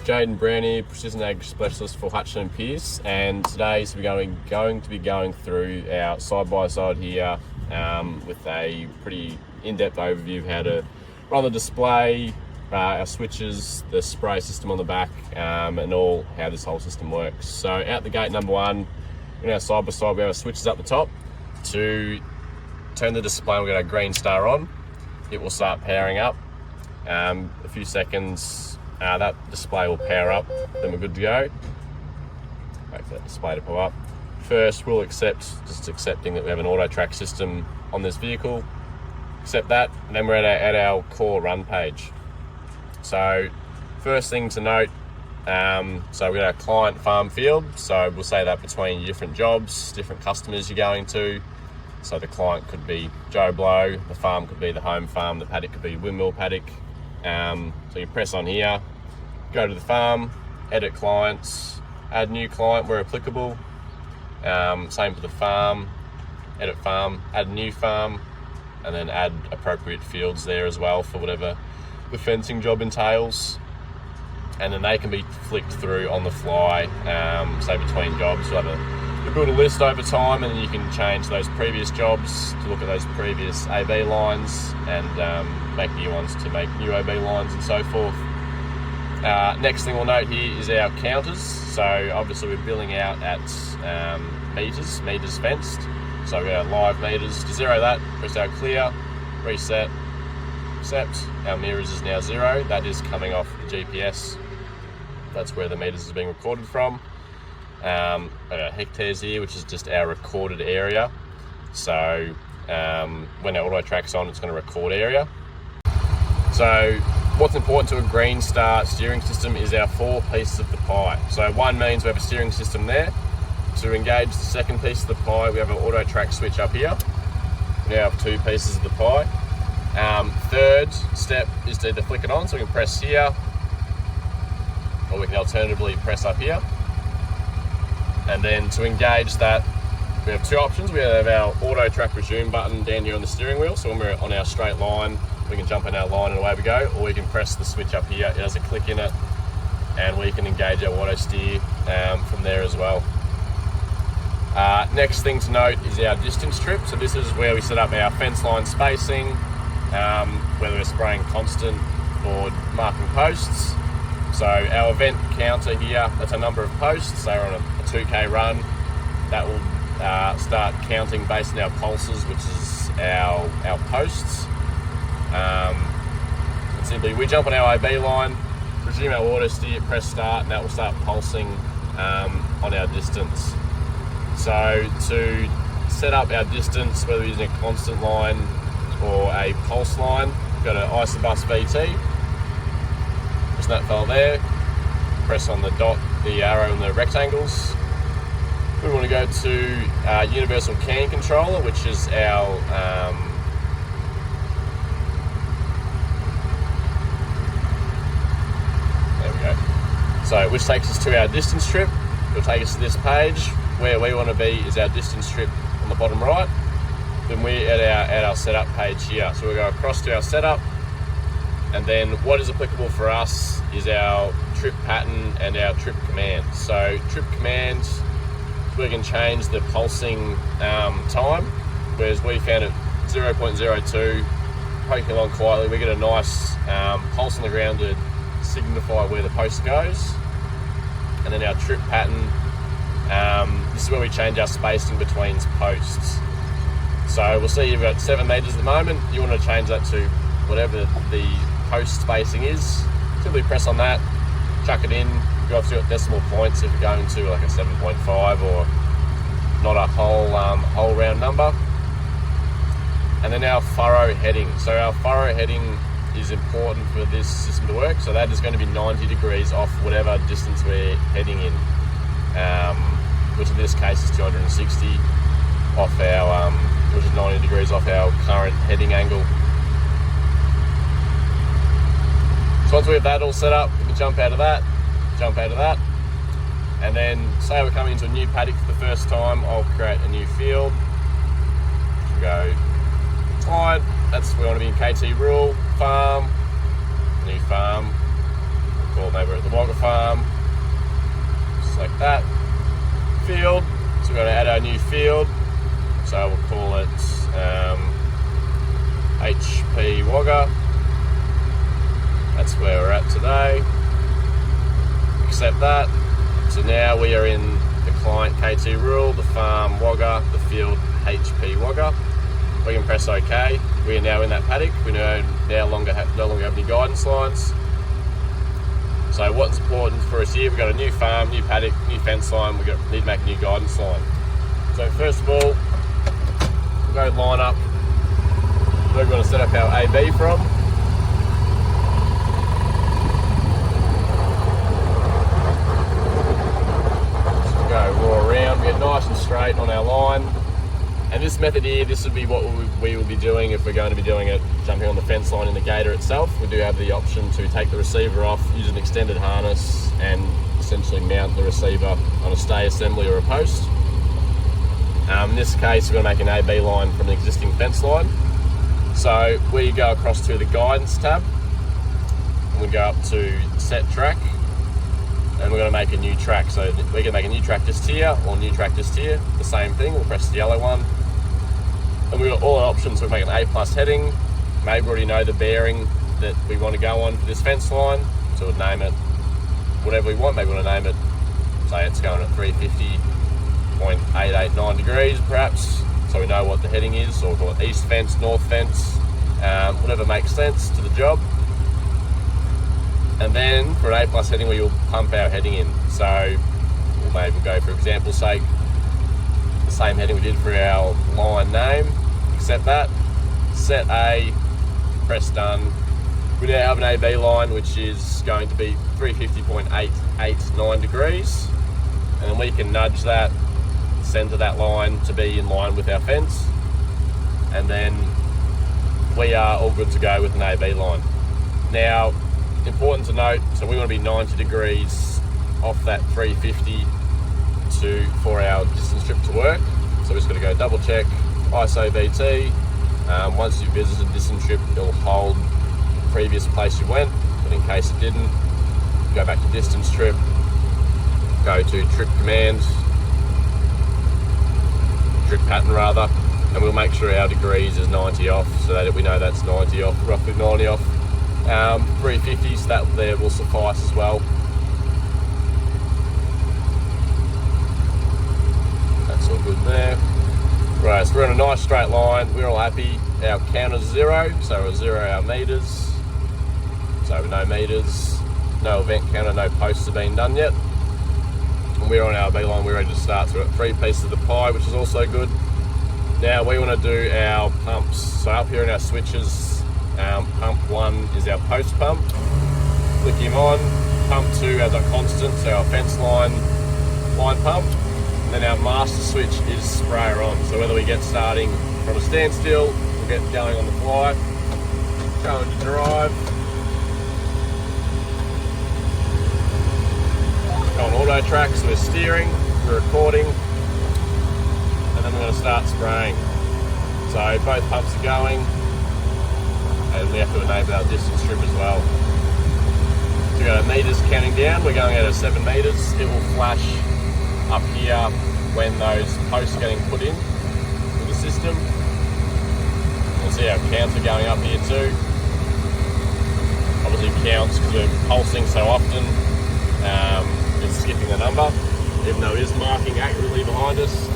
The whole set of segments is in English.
Jaiden Brownie, Precision Ag Specialist for Hutchinson and Pearce, and today we're going to be going through our side-by-side here with a pretty in-depth overview of how to run the display, our switches, the spray system on the back, and all how this whole system works. So out the gate, number one, in our side-by-side we have our switches up the top. To turn the display, we've got our green star on. It will start powering up. A few seconds, that display will power up, then we're good to go. Wait for that display to pop up. First, we'll accepting that we have an auto track system on this vehicle. Accept that, and then we're at our core run page. So, first thing to note, so we've got our client farm field. So we'll say that between different jobs, different customers you're going to. So the client could be Joe Blow, the farm could be the home farm, the paddock could be windmill paddock. So you press on here, go to the farm, edit clients, add new client where applicable. Same for the farm, edit farm, add new farm, and then add appropriate fields there as well for whatever the fencing job entails. And then they can be flicked through on the fly, say between jobs. You'll have you build a list over time, and then you can change those previous jobs to look at those previous AB lines and make new ones to make new AB lines and so forth. Next thing we'll note here is our counters. So obviously we're billing out at meters fenced. So we have live meters. To zero that, press our clear, reset, accept. Our mirrors is now 0. That is coming off the GPS. That's where the meters is being recorded from. Hectares here, which is just our recorded area. So when our auto track's on, it's going to record area. So what's important to a green star steering system is our 4 pieces of the pie. So one means we have a steering system there. To engage the second piece of the pie, we have an auto track switch up here. We now have 2 pieces of the pie. Third step is to either flick it on, so we can press here, or we can alternatively press up here. And then to engage that, we have 2 options. We have our auto track resume button down here on the steering wheel. So when we're on our straight line, we can jump in our line and away we go, or we can press the switch up here. It has a click in it, and we can engage our auto steer from there as well. Next thing to note is our distance trip. So this is where we set up our fence line spacing, whether we're spraying constant or marking posts. So our event counter here, that's a number of posts. So we're on a 2K run. That will start counting based on our pulses, which is our posts. And simply, we jump on our AB line, resume our auto steer, press start, and that will start pulsing on our distance. So to set up our distance, whether we're using a constant line or a pulse line, we've got an Isobus VT. Press that file there, press on the dot, the arrow and the rectangles. We want to go to universal can controller, which is our there we go. So which takes us to our distance trip. It'll take us to this page. Where we want to be is our distance trip on the bottom right. Then we're at our setup page here. So we'll go across to our setup, and then what is applicable for us is our trip pattern and our trip command. So trip command, we can change the pulsing time, whereas we found at 0.02, poking along quietly, we get a nice pulse on the ground to signify where the post goes. And then our trip pattern, this is where we change our spacing between posts. So we'll see you've got 7 meters at the moment. You want to change that to whatever the post spacing is. Simply press on that, chuck it in. You've obviously got decimal points if you're going to like a 7.5 or not a whole round number. And then our furrow heading. So our furrow heading is important for this system to work. So that is going to be 90 degrees off whatever distance we're heading in, which in this case is 260 off our, which is 90 degrees off our current heading angle. So once we have that all set up, we can jump out of that, and then say we're coming into a new paddock for the first time, I'll create a new field. We'll go client, that's we want to be in KT rural, farm, new farm, call it, maybe we're at the Wagga farm. Select that. Field. So we're going to add our new field. So we'll call it HP Wagga. That's where we're at today. Accept that. So now we are in the client KT rule, the farm Wagga, the field HP Wagga. We can press OK. We are now in that paddock. We no longer have any guidance lines. So what's important for us here, we've got a new farm, new paddock, new fence line, need to make a new guidance line. So first of all, we'll go line up where we're going to set up our AB from. So we'll go raw around, get nice and straight on our line. And this method here, this would be what we will be doing if we're going to be doing it, jumping on the fence line in the gator itself. We do have the option to take the receiver off, use an extended harness, and essentially mount the receiver on a stay assembly or a post. In this case, we're going to make an AB line from the existing fence line. So we go across to the guidance tab, and we go up to set track, and we're going to make a new track. So we can make a new track just here, or new track just here. The same thing, we'll press the yellow one. And we've got all our options. So we make an A+ heading. Maybe we already know the bearing that we want to go on for this fence line. So we'll name it whatever we want. Maybe we want to name it, say it's going at 350.889 degrees perhaps. So we know what the heading is. So we'll call it east fence, north fence, whatever makes sense to the job. And then for an A+ heading, we will pump our heading in. So we'll maybe go, for example's sake, the same heading we did for our line name. Accept that. Set A, press done. We now have an AB line which is going to be 350.889 degrees. And then we can nudge that, center that line to be in line with our fence. And then we are all good to go with an AB line. Now, important to note, so we want to be 90 degrees off that 350 for our distance strip to work. So we're just going to go double check ISO BT. Once you've visited distance strip, it'll hold the previous place you went, but in case it didn't, go back to distance strip, go to trip command, trip pattern rather, and we'll make sure our degrees is 90 off, so that we know that's 90 off, roughly 90 off. 350, so that there will suffice as well. That's all good there. Right, so we're on a nice straight line. We're all happy. Our counter's 0, so we'll 0 our meters. So no meters, no event counter, no posts have been done yet. And we're on our B line, we're ready to start. So we're at 3 pieces of the pie, which is also good. Now we want to do our pumps. So up here in our switches, pump 1 is our post pump. Flick him on. Pump 2 has our constant, so our fence line pump. And then our master switch is sprayer on. So whether we get starting from a standstill, we'll get going on the fly, go into drive, go on auto track, so we're steering, we're recording, and then we're going to start spraying. So both pumps are going, and we have to enable our distance strip as well. So we've got our meters counting down, we're going out at 7 meters. It will flash up here when those posts are getting put in with the system. You'll see our counts are going up here too. Obviously counts because we're pulsing so often, it's skipping the number, even though it is marking accurately behind us.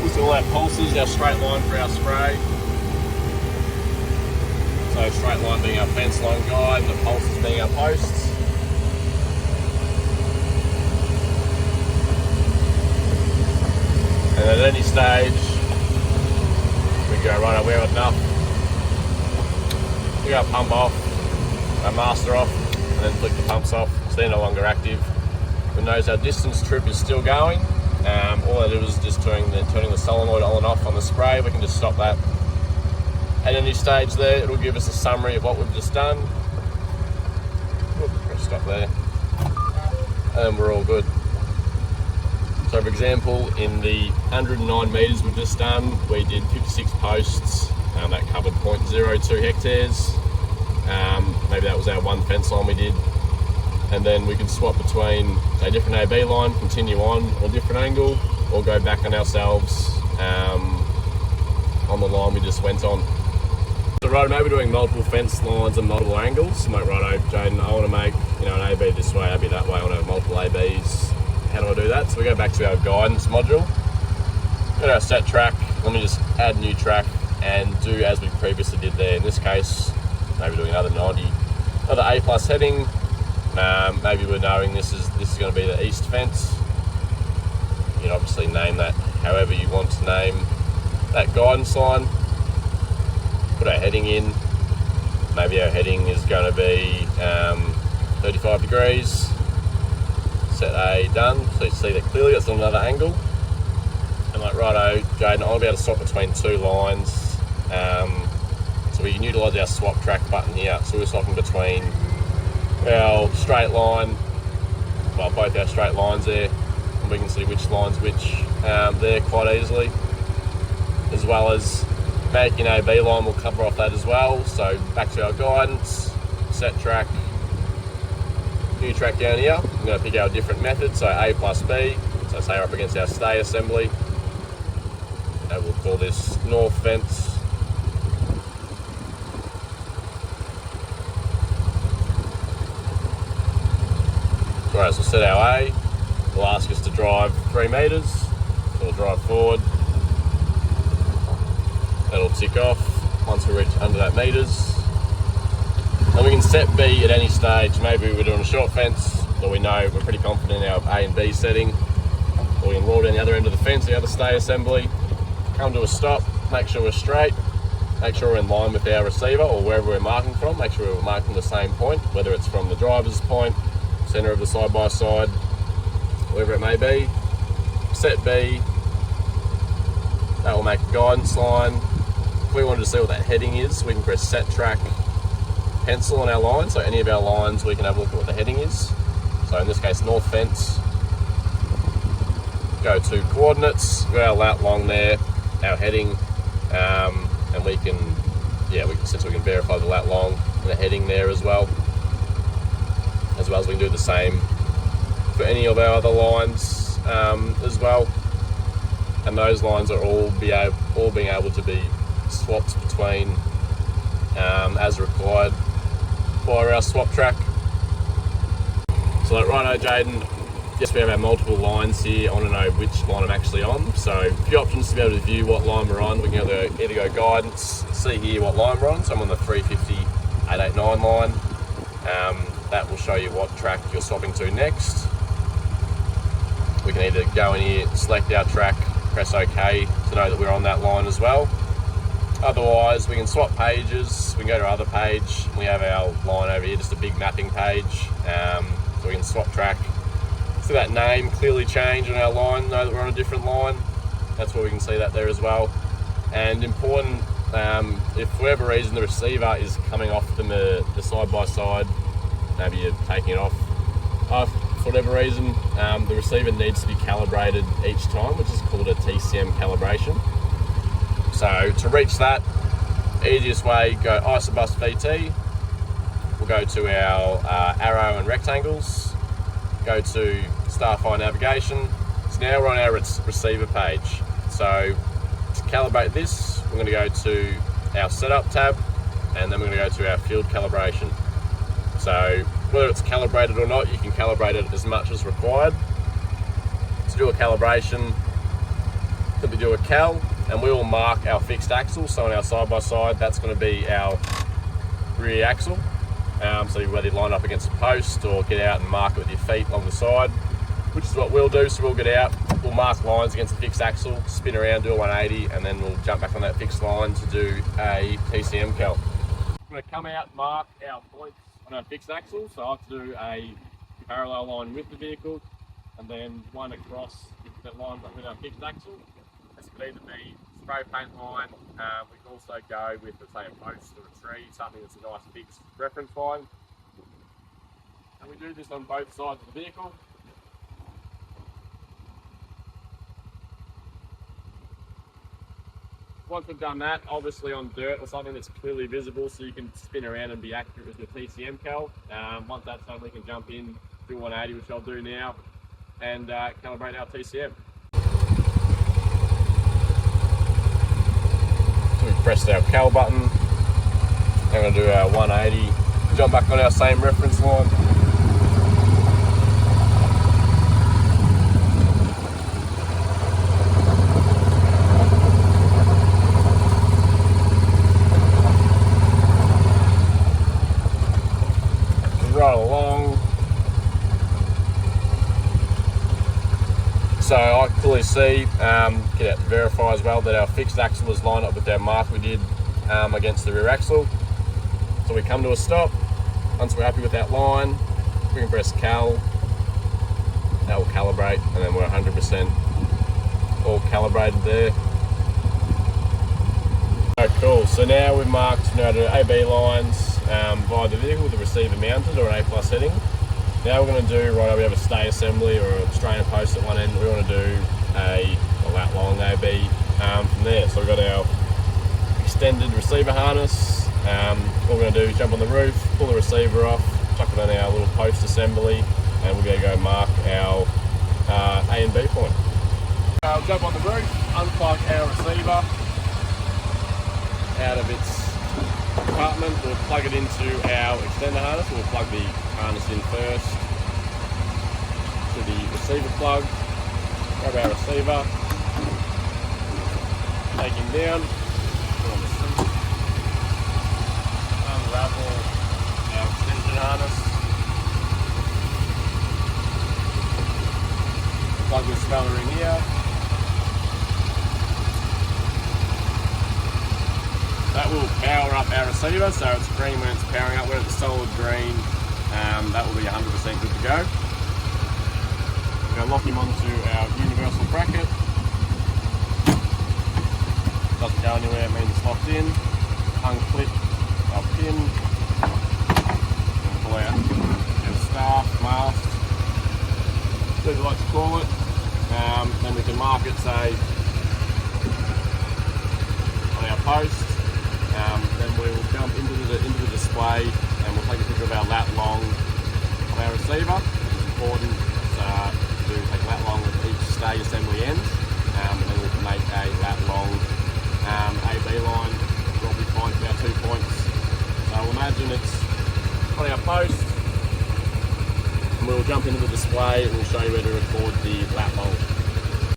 Also all our pulses, our straight line for our spray. So straight line being our fence line guide, and the pulses being our posts. And at any stage, we go right up, we have enough. We go pump off, our master off, and then flick the pumps off, so they're no longer active. We notice our distance trip is still going. All I do is just turning the solenoid on and off on the spray. We can just stop that. At any stage there, it'll give us a summary of what we've just done. Press stop there. And then we're all good. So for example, in the 109 metres we've just done, we did 56 posts, that covered 0.02 hectares. Maybe that was our one fence line we did. and then we can swap between a different AB line, continue on a different angle, or go back on ourselves on the line we just went on. So right, maybe doing multiple fence lines and multiple angles. I'm like, righto, Jaiden, I want to make an AB this way, AB that way, I want to have multiple ABs. How do I do that? So we go back to our guidance module, go to our set track, let me just add new track and do as we previously did there. In this case, maybe doing another A plus heading. Maybe we're knowing this is going to be the east fence. You can obviously name that however you want to name that guidance line. Put our heading in. Maybe our heading is going to be 35 degrees. Set A, done. So you see that clearly. That's on another angle. And like, righto, Jaiden, I'll be able to swap between two lines. So we can utilise our swap track button here. So we're swapping between our straight line, well, both our straight lines there, and we can see which line's which there quite easily, as well as making a B line. We'll cover off that as well. So back to our guidance, set track, new track down here. I'm going to pick our different method, so A plus B. So say we're up against our stay assembly, and we'll call this north fence. Alright, so we'll set our A. We'll ask us to drive 3 meters. So we'll drive forward. That'll tick off once we reach under that meters. And we can set B at any stage. Maybe we're doing a short fence, or we know we're pretty confident in our A and B setting. Or we can roll down the other end of the fence, the other stay assembly, come to a stop, make sure we're straight, make sure we're in line with our receiver or wherever we're marking from, make sure we're marking the same point, whether it's from the driver's point, centre of the side-by-side, wherever it may be. Set B, that will make a guidance line. If we wanted to see what that heading is, we can press set track, pencil on our line, so any of our lines we can have a look at what the heading is. So in this case, north fence, go to coordinates, got our lat long there, our heading, and we can verify the lat long and the heading there as well as we can do the same for any of our other lines as well. And those lines are all being able to be swapped between as required via our swap track. So like, righto, Jaiden, yes, we have our multiple lines here. I want to know which line I'm actually on. So a few options to be able to view what line we're on. We can either go guidance, see here what line we're on. So I'm on the 350-889 line. That will show you what track you're swapping to next. We can either go in here, select our track, press OK to know that we're on that line as well. Otherwise, we can swap pages. We can go to our other page. We have our line over here, just a big mapping page. So we can swap track. See that name clearly change on our line, know that we're on a different line. That's where we can see that there as well. And important, if for whatever reason the receiver is coming off the side-by-side, maybe you're taking it off for whatever reason, the receiver needs to be calibrated each time, which is called a TCM calibration. So to reach that, easiest way, go isobus VT. We'll go to our arrow and rectangles, go to Starfire navigation. So now we're on our receiver page. So to calibrate this, we're going to go to our setup tab, and then we're going to go to our field calibration. So whether it's calibrated or not, you can calibrate it as much as required. To do a calibration, simply do a cal, and we will mark our fixed axle. So on our side-by-side, that's going to be our rear axle. So whether you line up against a post or get out and mark it with your feet along the side, which is what we'll do. So we'll get out, we'll mark lines against the fixed axle, spin around, do a 180, and then we'll jump back on that fixed line to do a TCM cal. I'm going to come out and mark our points on our fixed axle. So I have to do a parallel line with the vehicle, and then one across that lines up with our fixed axle. This could either be spray paint line. We can also go with, say, a post or a tree, something that's a nice fixed reference line. And we do this on both sides of the vehicle. once we've done that, obviously on dirt or something that's clearly visible so you can spin around and be accurate with your TCM cal. Once that's done, we can jump in, do 180, which I'll do now, and calibrate our TCM. So we pressed our cal button. I'm going to do our 180, jump back on our same reference line. Right along. So I can clearly see, get out to verify as well that our fixed axle is lined up with our mark we did against the rear axle. So we come to a stop. Once we're happy with that line, we can press cal, that will calibrate, and then we're 100% all calibrated there. Oh, cool, so now we've marked to AB lines via the vehicle with the receiver mounted or an A+ heading. Now we're going to do, we have a stay assembly or a strainer post at one end. We want to do a lat long AB from there. So we've got our extended receiver harness. What we're going to do is jump on the roof, pull the receiver off, chuck it on our little post assembly, and we're going to go mark our A and B point. I'll jump on the roof, unplug our receiver out of its compartment. We'll plug it into our extender harness. We'll plug the harness in first to the receiver plug, grab our receiver, take him down, put on the seat, unravel our extension harness, plug this fella in here. That will power up our receiver, so it's green when it's powering up. When it's solid green, that will be 100% good to go. We're going to lock him onto our universal bracket. Doesn't go anywhere, it means it's locked in. Unclip our pin. And pull out our staff, mast, whatever you like to call it. Then we can mark it, say, on our post. Then we will jump into the display and we'll take a picture of our lat long of our receiver. It's important to take lat long at each stay assembly end, and then we can make a lat long AB line, probably fine for our 2 points. So we'll imagine it's on our post, and we'll jump into the display and we'll show you where to record the lat long.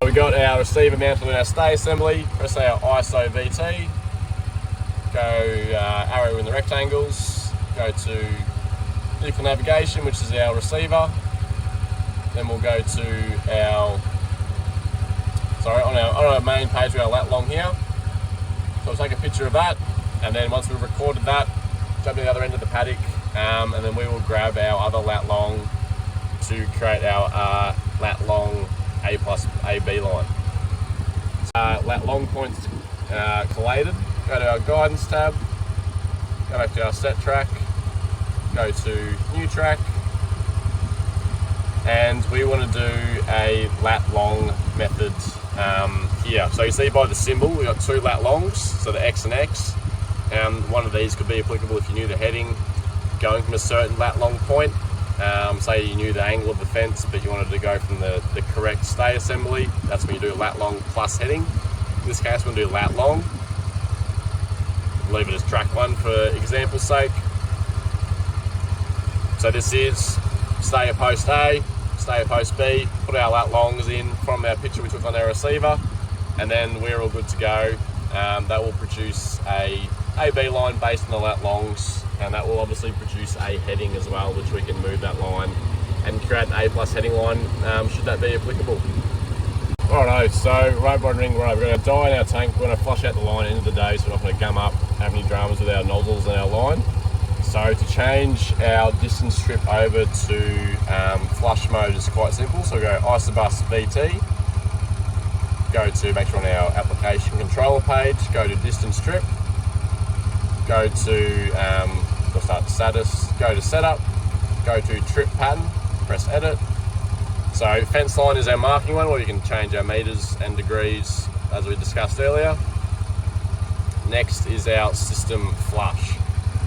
So we got our receiver mounted on our stay assembly. Press our ISO VT. Go arrow in the rectangles, go to vehicle navigation, which is our receiver. Then we'll go to our, on our main page, we have our lat long here. So we'll take a picture of that, and then once we've recorded that, jump to the other end of the paddock, and then we will grab our other lat long to create our lat long A+AB line. Lat long points collated. Go to our guidance tab, go back to our set track, go to new track, and we want to do a lat long method here. So you see by the symbol, we've got 2 lat longs, so the X and X. One of these could be applicable if you knew the heading going from a certain lat long point. Say you knew the angle of the fence, but you wanted to go from the correct stay assembly. That's when you do lat long plus heading. In this case, we'll do lat long. Leave it as track 1 for example's sake. So this is stayer post A, stayer post B, put our lat longs in from our picture we took on our receiver, and then we're all good to go. That will produce a AB line based on the lat longs, and that will obviously produce a heading as well, which we can move that line and create an A+ heading line should that be applicable. Alright, so road monitoring, we're going to dye in our tank, we're going to flush out the line at the end of the day so we're not going to gum up, have any dramas with our nozzles and our line. So to change our distance strip over to flush mode is quite simple. So we go Isobus VT, go to, make sure on our application controller page, go to distance strip, go to, we'll start status, go to setup, go to trip pattern, press edit. So fence line is our marking one where you can change our meters and degrees as we discussed earlier. Next is our system flush.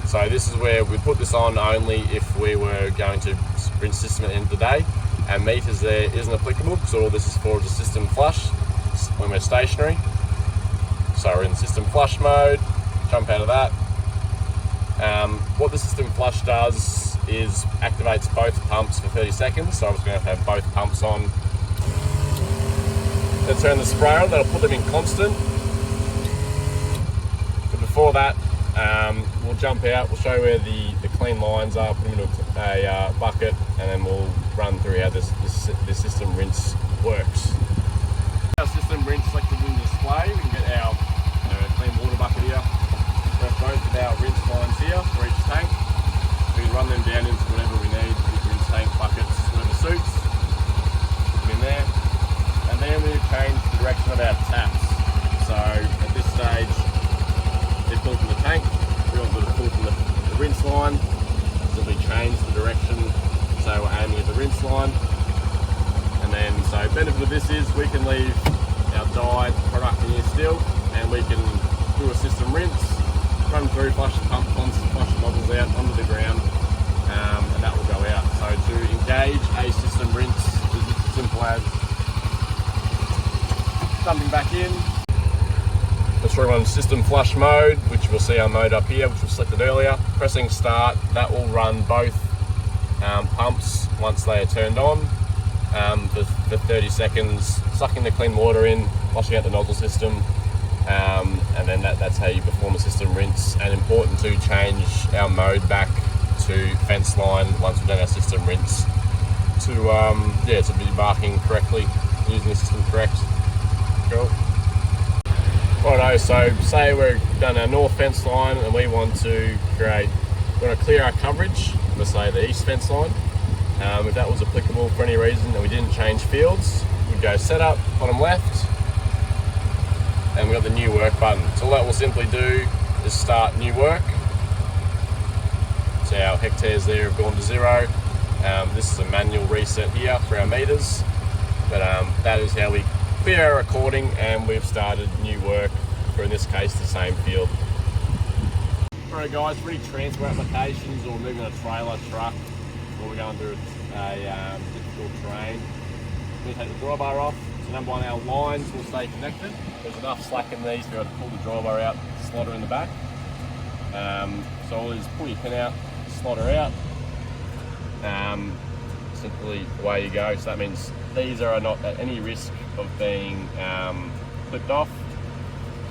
So this is where we put this on only if we were going to rinse system at the end of the day. Our meters there isn't applicable, so all this is for is a system flush when we're stationary. So we're in system flush mode, jump out of that. What the system flush does is activates both pumps for 30 seconds. So I'm just going to have both pumps on. Then turn the sprayer on, that'll put them in constant. But before that, we'll jump out, we'll show where the clean lines are, put them into a bucket, and then we'll run through how this system rinse works. Our system rinse selected in the display, we can get our clean water bucket here. We have both of our rinse lines here for each tank. We can run them down into whatever we need, rinse tank, buckets, whatever suits. Put them in there. And then we change the direction of our taps. So at this stage, they're pulled from the tank, we want them to pull from the rinse line. So we change the direction, so we're aiming at the rinse line. And then, so benefit of this is we can leave our dyed product in here still, and we can do a system rinse, run through, flush the pump, flush the nozzles out onto the ground, and that will go out. So to engage a system rinse is as simple as dumping back in. Let's run system flush mode, which we'll see our mode up here, which was selected earlier. Pressing start, that will run both pumps once they are turned on for 30 seconds, sucking the clean water in, flushing out the nozzle system, and then that's how you perform a system rinse. And important to change our mode back to fence line once we've done our system rinse to be marking correctly, using the system correct. Cool. Righto, so say we've done our north fence line and we want to clear our coverage for say the east fence line. If that was applicable for any reason and we didn't change fields, we'd go setup, bottom left, and we've got the new work button. So all that will simply do is start new work. So our hectares there have gone to 0. This is a manual reset here for our meters, but that is how we clear our recording, and we've started new work for, in this case, the same field. Alright guys, for any transfer applications or moving a trailer, truck, or we're going through a difficult terrain, we take the drawbar off. So number one, our lines will stay connected. There's enough slack in these to be able to pull the drawbar out, slot her in the back. So all is pull your pin out, slot her out. Simply away you go. So that means these are not at any risk of being clipped off,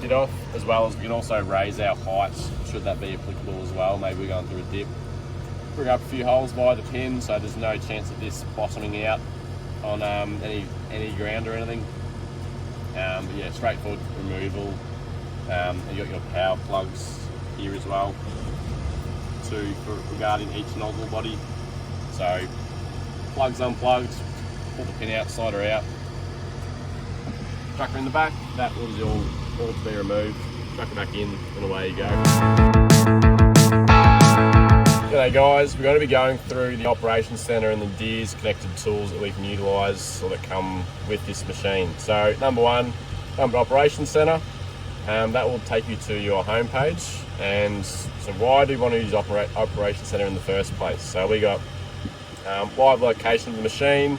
hit off, as well as we can also raise our heights should that be applicable as well. Maybe we're going through a dip, bring up a few holes by the pin, so there's no chance of this bottoming out on any ground or anything. But yeah, straightforward removal. You got your power plugs here as well regarding each nozzle body. So plugs unplugged, pull the pin out, slide her out, chuck her in the back. That was all to be removed. Chuck her back in, and away you go. G'day guys, we're going to be going through the operations centre and the DIRS connected tools that we can utilise or that come with this machine. So number one, come to operations centre. That will take you to your home page. And so why do we want to use operations centre in the first place? So we got live location of the machine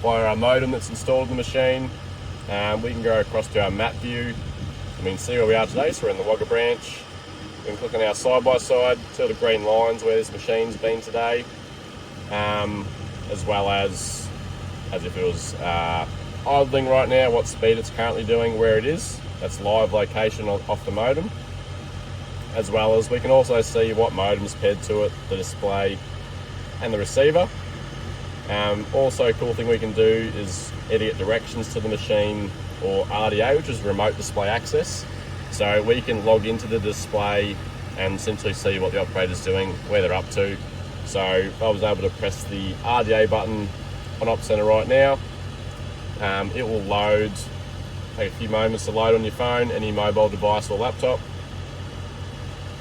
via our modem that's installed in the machine. We can go across to our map view. We can see where we are today, so we're in the Wagga branch. We can click on our side-by-side, see the green lines where this machine's been today, as well as if it was idling right now, what speed it's currently doing, where it is. That's live location off the modem. As well as we can also see what modem's paired to it, the display and the receiver. Also, a cool thing we can do is either get directions to the machine or RDA, which is remote display access. So we can log into the display and essentially see what the operator's doing, where they're up to. So if I was able to press the RDA button on Op Center right now, it will load, take a few moments to load on your phone, any mobile device or laptop.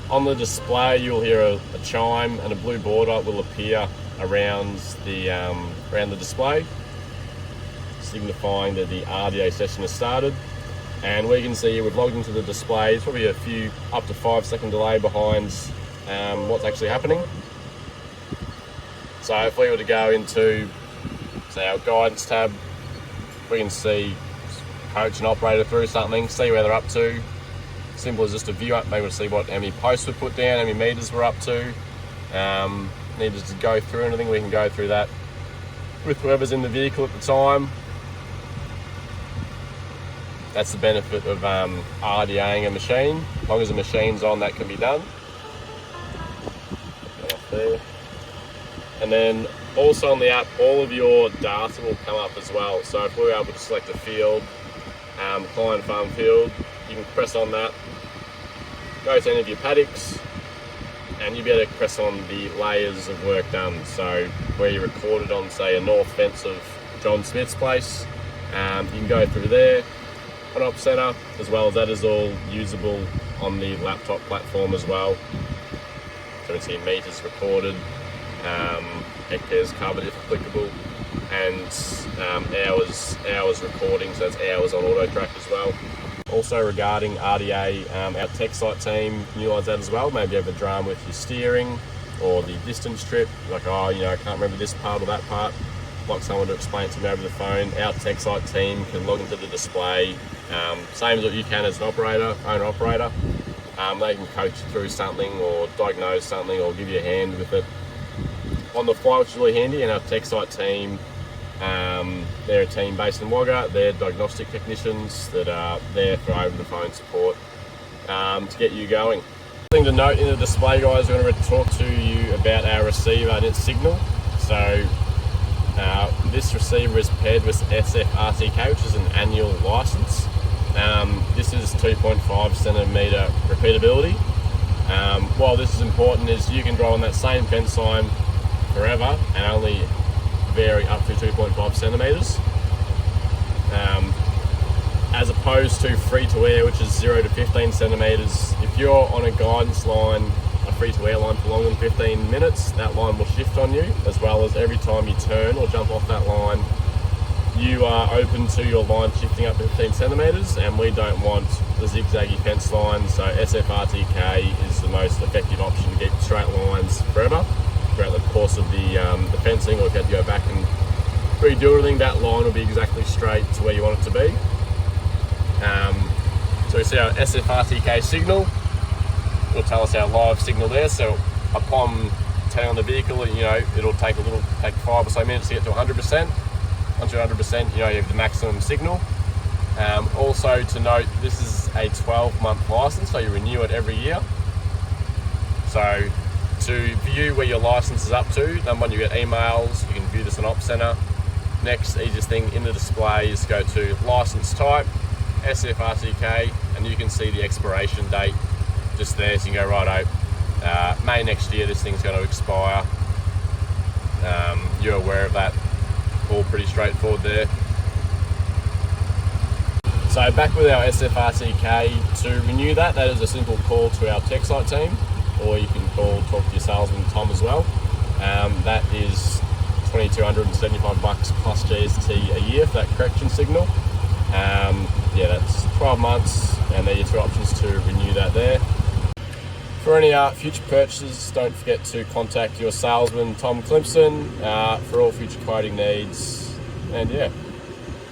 On the display, you'll hear a chime and a blue border will appear around the display, signifying that the RDA session has started. And we can see we've logged into the display. It's probably a few, up to 5-second delay behind what's actually happening. So if we were to go into, say, our guidance tab, we can see coach and operator through something, see where they're up to. Simple as just a view up, maybe to see how many posts we put down, how many meters we're up to. Needed to go through anything, we can go through that with whoever's in the vehicle at the time. That's the benefit of RDAing a machine. As long as the machine's on, that can be done. Off there. And then also on the app, all of your data will come up as well. So if we're able to select a field, client farm field, you can press on that, go to any of your paddocks, and you'll be able to press on the layers of work done. So where you recorded on, say, a north fence of John Smith's place, you can go through there, on Op Center, as well as that is all usable on the laptop platform as well. So we see meters recorded, hectares covered if applicable, and hours recording, so that's hours on auto track as well. Also regarding RDA, our tech site team can utilise that as well. Maybe you have a drama with your steering or the distance trip, like, oh, I can't remember this part or that part, like someone to explain it to me over the phone. Our tech site team can log into the display, same as what you can as an operator, owner-operator. They can coach you through something or diagnose something or give you a hand with it on the fly, which is really handy. And our tech site team, they're a team based in Wagga. They're diagnostic technicians that are there for over-the-phone support to get you going. Thing to note in the display, guys, we're going to talk to you about our receiver and its signal. So this receiver is paired with SFRTK, which is an annual license. This is 2.5 centimetre repeatability. While this is important, is you can drive on that same fence line forever and only vary up to 2.5 centimetres. As opposed to free-to-air, which is 0 to 15 centimetres. If you're on a guidance line, a free-to-air line for longer than 15 minutes, that line will shift on you, as well as every time you turn or jump off that line, you are open to your line shifting up to 15 centimetres, and we don't want the zigzaggy fence line, so SFRTK is the most effective option to keep straight lines forever throughout the course of the fencing, or if you have to go back and redo everything, that line will be exactly straight to where you want it to be. So we see our SFRTK signal. It'll tell us our live signal there. So upon turning on the vehicle, it'll take 5 or so minutes to get to 100%. Once you're 100%, you have the maximum signal. Also to note, this is a 12-month license, so you renew it every year. So to view where your license is up to, number one, you get emails. You can view this on Op Center. Next, easiest thing in the display is go to license type, SFRTK, and you can see the expiration date just there. So you can go right out. May next year, this thing's going to expire. You're aware of that. All pretty straightforward there. So back with our SFRTK, to renew that is a simple call to our tech site team, or you can talk to your salesman Tom as well. That is $2,275 plus GST a year for that correction signal. That's 12 months, and there are your two options to renew that there. For any future purchases, don't forget to contact your salesman Tom Clemson for all future quoting needs. And